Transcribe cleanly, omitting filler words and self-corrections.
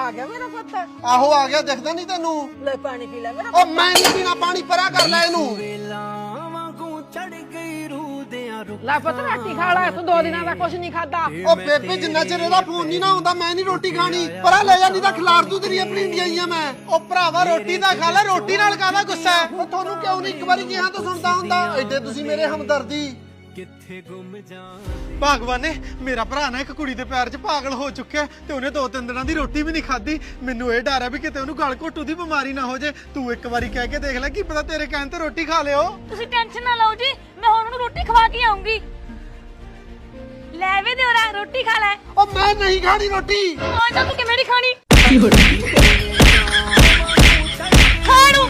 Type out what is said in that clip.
ਆ ਗਿਆ ਮੇਰਾ ਪੁੱਤ। ਆਹੋ ਆ ਗਿਆ, ਦਿਖਦਾ ਨਹੀਂ ਤੈਨੂੰ? ਲੈ ਪਾਣੀ ਪੀ ਲੈ ਮੇਰਾ। ਉਹ ਮੈਂ ਨਹੀਂ ਪੀਣਾ ਪਾਣੀ, ਪਰਾਂ ਕਰ ਲੈ ਇਹਨੂੰ। ਲੈ ਪੁੱਤ ਰੋਟੀ ਖਾ ਲੈ, ਤੂੰ 2 ਦਿਨਾਂ ਦਾ ਕੁਛ ਨਹੀਂ ਖਾਦਾ। ਉਹ ਬੇਬੇ ਜਿੰਨਾ ਚਿਰ ਇਹਦਾ ਫੋਨ ਨਹੀਂ ਨਾ ਆਉਂਦਾ ਮੈਂ ਨਹੀਂ ਰੋਟੀ ਖਾਣੀ। ਪਰਾਂ ਲੈ ਜਾ, ਨਹੀਂ ਤਾਂ ਖਿਲਾਰ ਦੂ ਤੇਰੀ ਆਪਣੀ ਇੰਡੀਆਈਆਂ ਮੈਂ। ਉਹ ਭਰਾਵਾ ਰੋਟੀ ਤਾਂ ਖਾ ਲੈ, ਰੋਟੀ ਨਾਲ ਕਾਹਦਾ ਗੁੱਸਾ ਹੈ? ਉਹ ਤੁਹਾਨੂੰ ਕਿਉਂ ਨਹੀਂ ਇੱਕ ਵਾਰੀ ਕਿਹਾ ਤਾਂ ਸੁਣਦਾ ਹੁੰਦਾ? ਐਡੇ ਤੁਸੀਂ ਮੇਰੇ ਹਮਦਰਦੀ। ਕਿੱਥੇ ਗੁੰਮ ਜਾ ਭਗਵਾਨ ਨੇ ਮੇਰਾ ਭਰਾ ਨਾ ਇੱਕ ਕੁੜੀ ਦੇ ਪਿਆਰ 'ਚ ਪਾਗਲ ਹੋ ਚੁੱਕਿਆ ਤੇ ਉਹਨੇ 2-3 ਦਿਨਾਂ ਦੀ ਰੋਟੀ ਵੀ ਨਹੀਂ ਖਾਧੀ। ਮੈਨੂੰ ਇਹ ਡਰ ਹੈ ਵੀ ਕਿਤੇ ਉਹਨੂੰ ਗਲ ਘੋਟੂ ਦੀ ਬਿਮਾਰੀ ਨਾ ਹੋ ਜੇ। ਤੂੰ ਇੱਕ ਵਾਰੀ ਕਹਿ ਕੇ ਦੇਖ ਲੈ, ਕੀ ਪਤਾ ਤੇਰੇ ਕਹਿਣ ਤੇ ਰੋਟੀ ਖਾ ਲਿਓ। ਤੁਸੀਂ ਟੈਨਸ਼ਨ ਨਾ ਲਓ ਜੀ, ਮੈਂ ਹੁਣ ਉਹਨੂੰ ਰੋਟੀ ਖਵਾ ਕੇ ਆਉਂਗੀ। ਲੈ ਵੇ ਦਿਓਰਾ ਰੋਟੀ ਖਾ ਲੈ। ਉਹ ਮੈਂ ਨਹੀਂ ਖਾਣੀ ਰੋਟੀ। ਓਏ ਤਾਂ ਤੂੰ ਕਿਵੇਂ ਨਹੀਂ ਖਾਣੀ? ਖਾਣੂ